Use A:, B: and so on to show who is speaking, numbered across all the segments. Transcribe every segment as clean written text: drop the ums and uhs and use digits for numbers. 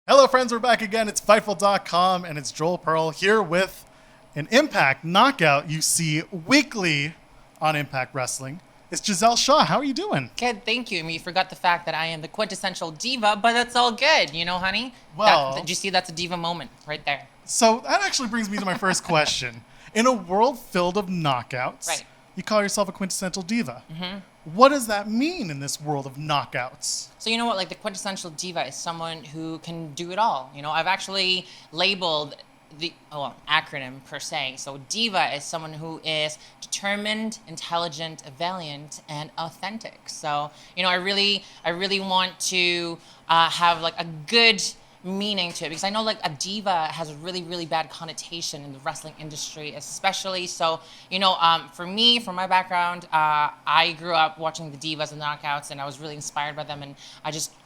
A: Hello, friends. We're back again. It's Fightful.com, and it's Joel Pearl here with an Impact knockout you see weekly on Impact Wrestling. It's Gisele Shaw. How are you doing?
B: Good, thank you. I mean, you forgot the fact that I am the quintessential diva, but that's all good, you know, honey?
A: Well...
B: Did you see that's a diva moment right there?
A: So that actually brings me to my first question. In a world filled of knockouts,
B: Right.
A: you call yourself a quintessential diva.
B: Mm-hmm.
A: What does that mean in this world of knockouts?
B: So you know what, like the quintessential diva is someone who can do it all. You know, I've actually labeled the acronym per se. So diva is someone who is determined, intelligent, valiant, and authentic. So, you know, I really want to have like a good meaning to it, because I know like a diva has a really bad connotation in the wrestling industry, especially. So, you know, for me, from my background, I grew up watching the divas and the knockouts, and I was really inspired by them, and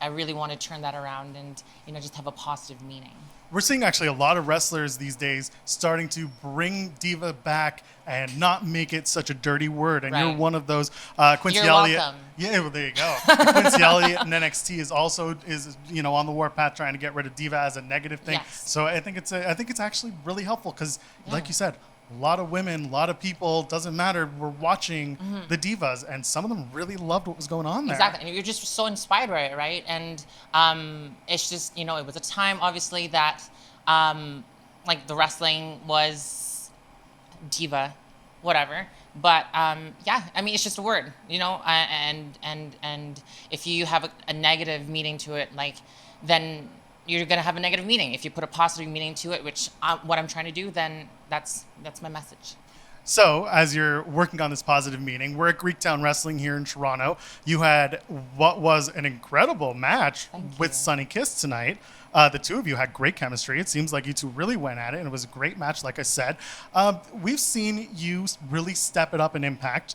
B: I really want to turn that around and, you know, just have a positive meaning.
A: We're seeing actually a lot of wrestlers these days starting to bring diva back and not make it such a dirty word. And you're one of those. Quincy
B: You're
A: Elliott.
B: welcome.
A: Yeah, well, there you go. Quincy Elliott in NXT is also on the warpath trying to get rid of diva as a negative thing.
B: Yes.
A: So I think it's actually really helpful because, like you said, a lot of women, a lot of people, doesn't matter, were watching the divas, and some of them really loved what was going on there.
B: Exactly, and you're just so inspired by it, right? And it's just, you know, it was a time, obviously, that like the wrestling was diva, whatever. But yeah, I mean, it's just a word, you know, and if you have a negative meaning to it, like, then you're gonna have a negative meaning. If you put a positive meaning to it, which what I'm trying to do, then that's my message.
A: So, as you're working on this positive meaning, we're at Greektown Wrestling here in Toronto. You had what was an incredible match with Sunny Kiss tonight. The two of you had great chemistry. It seems like you two really went at it, and it was a great match, like I said. We've seen you really step it up in Impact,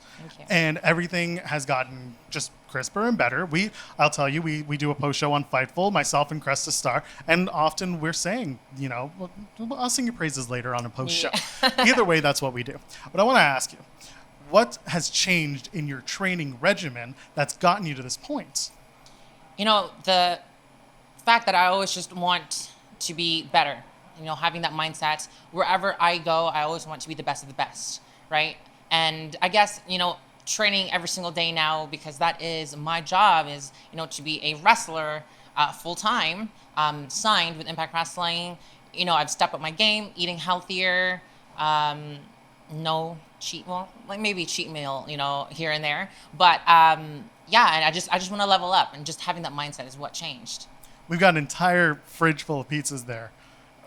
A: and everything has gotten just crisper and better. I'll tell you, we do a post show on Fightful, myself and Cresta Star, and often we're saying, you know, I'll sing your praises later on a post show. Either way, that's what we do. But I want to ask you, what has changed in your training regimen that's gotten you to this point?
B: You know, the fact that I always just want to be better, you know, having that mindset. Wherever I go, I always want to be the best of the best, right? And I guess, you know, training every single day now, because that is my job, is, you know, to be a wrestler full-time, signed with Impact Wrestling. You know, I've stepped up my game, eating healthier, no cheat, well, like maybe cheat meal, you know, here and there. But yeah, and I just want to level up, and just having that mindset is what changed.
A: We've got an entire fridge full of pizzas there.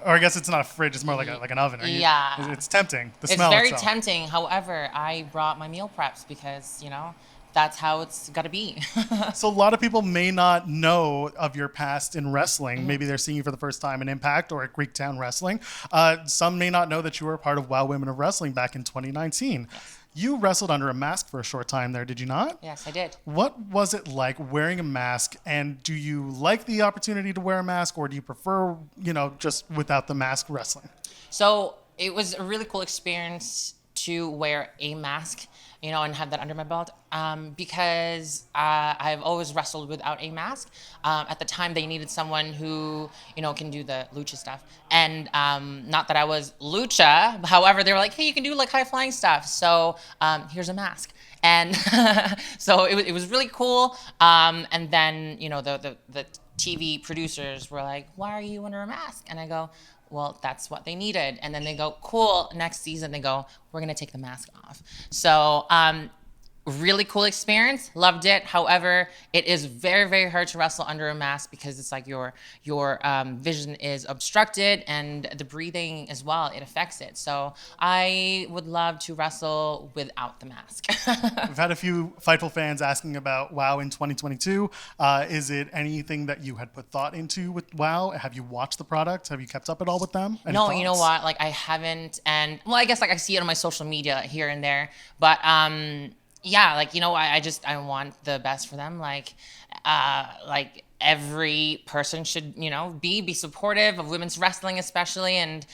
A: Or I guess it's not a fridge, it's more like an oven.
B: Yeah.
A: It's tempting. The smell
B: It's very
A: itself.
B: tempting. However, I brought my meal preps because, you know, that's how it's got to be.
A: So a lot of people may not know of your past in wrestling. Maybe they're seeing you for the first time in Impact or at Greektown Wrestling. Some may not know that you were a part of WOW Women of Wrestling back in 2019. Yes. You wrestled under a mask for a short time there, did you not?
B: Yes, I did.
A: What was it like wearing a mask, and do you like the opportunity to wear a mask, or do you prefer, you know, just without the mask wrestling?
B: So it was a really cool experience to wear a mask, you know, and have that under my belt, because I've always wrestled without a mask. At the time, they needed someone who, you know, can do the lucha stuff. And not that I was lucha, however, they were like, hey, you can do like high flying stuff. So here's a mask. And so it was really cool. And then, you know, the TV producers were like, why are you under a mask? And I go, well, that's what they needed. And then they go, cool, next season they go, we're going to take the mask off. So really cool experience, loved it. However, it is very hard to wrestle under a mask, because it's like your vision is obstructed, and the breathing as well, it affects it. So I would love to wrestle without the mask.
A: We've had a few Fightful fans asking about WOW in 2022. Is it anything that you had put thought into with WOW? Have you watched the product? Have you kept up at all with them? Any
B: No,
A: thoughts?
B: you know what? Like, I haven't, and well, I guess like I see it on my social media here and there, but yeah, like, you know, I want the best for them. Like every person should, you know, be supportive of women's wrestling, especially, and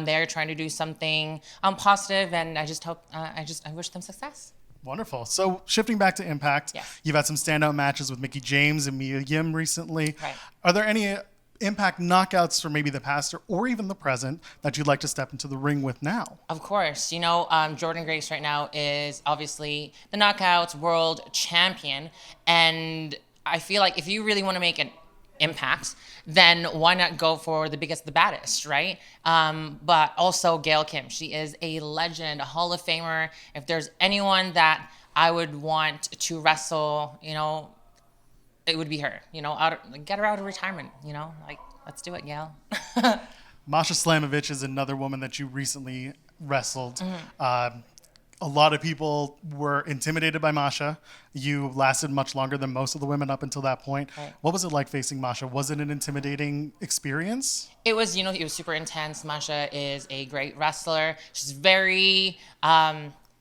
B: they're trying to do something positive, and I just hope, I wish them success.
A: Wonderful. So shifting back to Impact,
B: Yeah.
A: You've had some standout matches with Mickie James and Mia Yim recently.
B: Right.
A: Are there any Impact knockouts from maybe the past or even the present that you'd like to step into the ring with now?
B: Of course. Jordan Grace right now is obviously the Knockouts World Champion. And I feel like if you really want to make an impact, then why not go for the biggest, the baddest, right? But also Gail Kim. She is a legend, a Hall of Famer. If there's anyone that I would want to wrestle, it would be her. Get her out of retirement. Let's do it, Gail.
A: Masha Slamovich is another woman that you recently wrestled. A lot of people were intimidated by Masha. You lasted much longer than most of the women up until that point.
B: Right.
A: What was it like facing Masha? Was it an intimidating experience?
B: It was, it was super intense. Masha is a great wrestler. She's very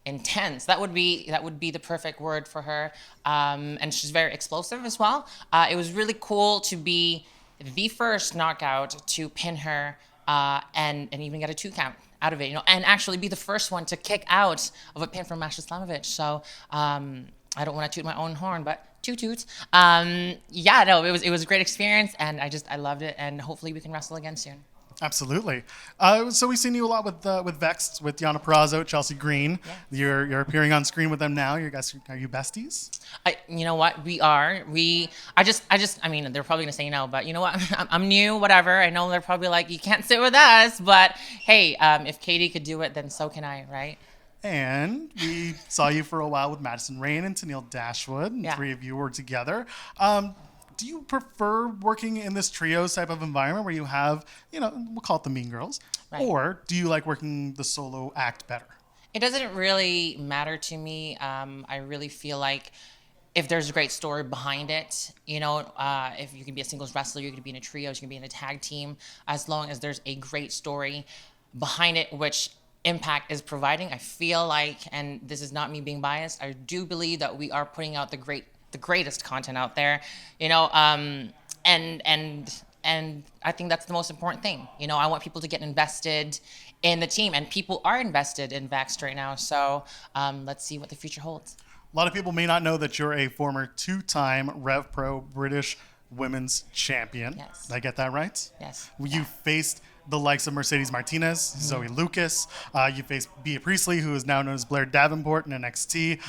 B: intense. That would be the perfect word for her. And she's very explosive as well. It was really cool to be the first knockout to pin her and even get a 2 count out of it, and actually be the first one to kick out of a pin from Masha Slamovich. So I don't want to toot my own horn, but toot toot. It was a great experience, and I loved it, and hopefully we can wrestle again soon.
A: Absolutely. So we've seen you a lot with Vexed, with Yana Perazo, Chelsea Green. Yeah. You're appearing on screen with them now. You guys, are you besties?
B: You know what? We are. I mean, they're probably gonna say no, but you know what? I'm new. Whatever. I know they're probably like, you can't sit with us, but hey, if Katie could do it, then so can I, right?
A: And we saw you for a while with Madison Rain and Tennille Dashwood. And 3 of you were together. Do you prefer working in this trios type of environment where you have, we'll call it the Mean Girls, right? Or do you like working the solo act better?
B: It doesn't really matter to me. I really feel like if there's a great story behind it, if you can be a singles wrestler, you can be in a trio, you can be in a tag team, as long as there's a great story behind it, which Impact is providing. I feel like, and this is not me being biased, I do believe that we are putting out the greatest content out there, and I think that's the most important thing. I want people to get invested in the team, and people are invested in Vexed right now. So let's see what the future holds.
A: A lot of people may not know that you're a former 2-time Rev Pro British Women's Champion.
B: Yes.
A: Did I get that right?
B: Yes.
A: You faced the likes of Mercedes Martinez, Zoe Lucas. You faced Bea Priestley, who is now known as Blair Davenport in NXT,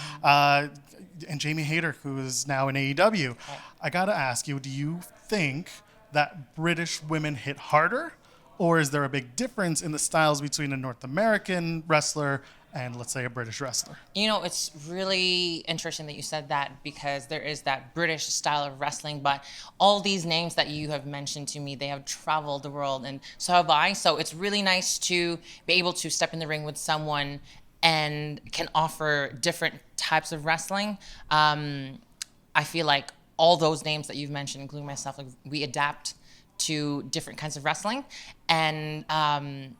A: and Jamie Hayter, who is now in AEW. Right. I got to ask you, do you think that British women hit harder? Or is there a big difference in the styles between a North American wrestler and, let's say, a British wrestler?
B: It's really interesting that you said that, because there is that British style of wrestling, but all these names that you have mentioned to me, they have traveled the world, and so have I. So it's really nice to be able to step in the ring with someone and can offer different types of wrestling. I feel like all those names that you've mentioned, including myself, like, we adapt to different kinds of wrestling. And I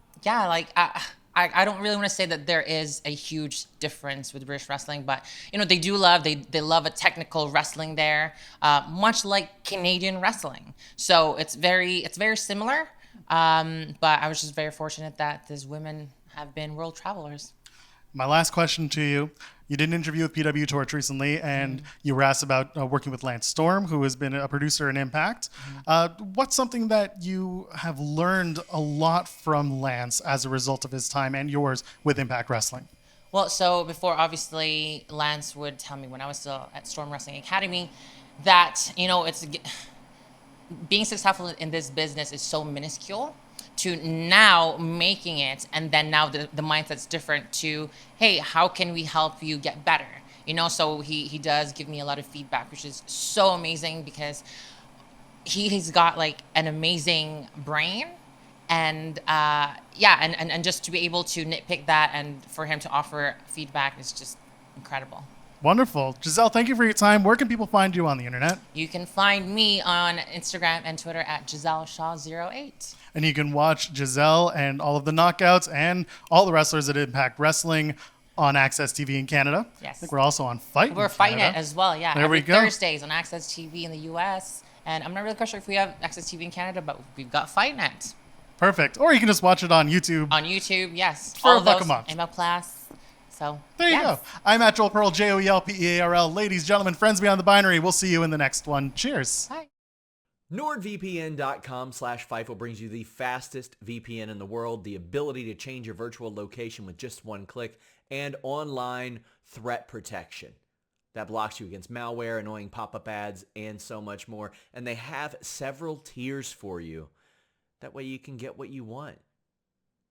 B: don't really want to say that there is a huge difference with British wrestling, but they love a technical wrestling there, much like Canadian wrestling. So it's very similar. But I was just very fortunate that these women have been world travelers.
A: My last question to you. You did an interview with PW Torch recently, and you were asked about working with Lance Storm, who has been a producer in Impact. What's something that you have learned a lot from Lance as a result of his time and yours with Impact Wrestling?
B: Well, so before, obviously, Lance would tell me when I was still at Storm Wrestling Academy that, it's being successful in this business is so minuscule, to now making it, and then now the mindset's different to, hey, how can we help you get better? So he does give me a lot of feedback, which is so amazing, because he's got like an amazing brain, and and just to be able to nitpick that and for him to offer feedback is just incredible.
A: Wonderful. Gisele, thank you for your time. Where can people find you on the internet?
B: You can find me on Instagram and Twitter at GiseleShaw08.
A: And you can watch Gisele and all of the knockouts and all the wrestlers at Impact Wrestling on Access TV in Canada.
B: Yes.
A: I think we're also on Fight.
B: We're Fighting It as well, yeah.
A: There we go.
B: Thursdays on Access TV in the US. And I'm not really quite sure if we have Access TV in Canada, but we've got Fight Net.
A: Perfect. Or you can just watch it on YouTube.
B: On YouTube, yes.
A: For a buck a month.
B: ML Class. So,
A: there you go. I'm at Joel Pearl, JOELPEARL. Ladies, gentlemen, friends beyond the binary. We'll see you in the next one. Cheers.
B: Bye.
C: NordVPN.com/Fightful brings you the fastest VPN in the world, the ability to change your virtual location with just one click, and online threat protection that blocks you against malware, annoying pop-up ads, and so much more. And they have several tiers for you. That way you can get what you want.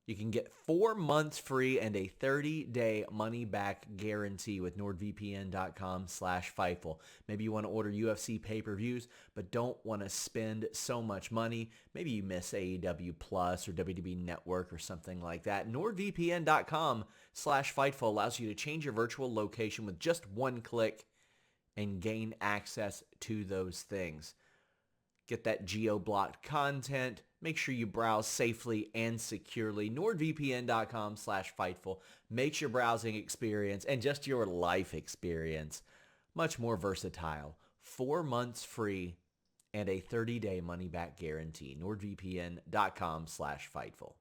C: You can get 4 months free and a 30-day money-back guarantee with NordVPN.com/Fightful. Maybe you want to order UFC pay-per-views, but don't want to spend so much money. Maybe you miss AEW Plus or WWE Network or something like that. NordVPN.com/Fightful allows you to change your virtual location with just one click and gain access to those things. Get that geo-blocked content. Make sure you browse safely and securely. NordVPN.com/Fightful makes your browsing experience and just your life experience much more versatile. 4 months free and a 30-day money-back guarantee. NordVPN.com/Fightful.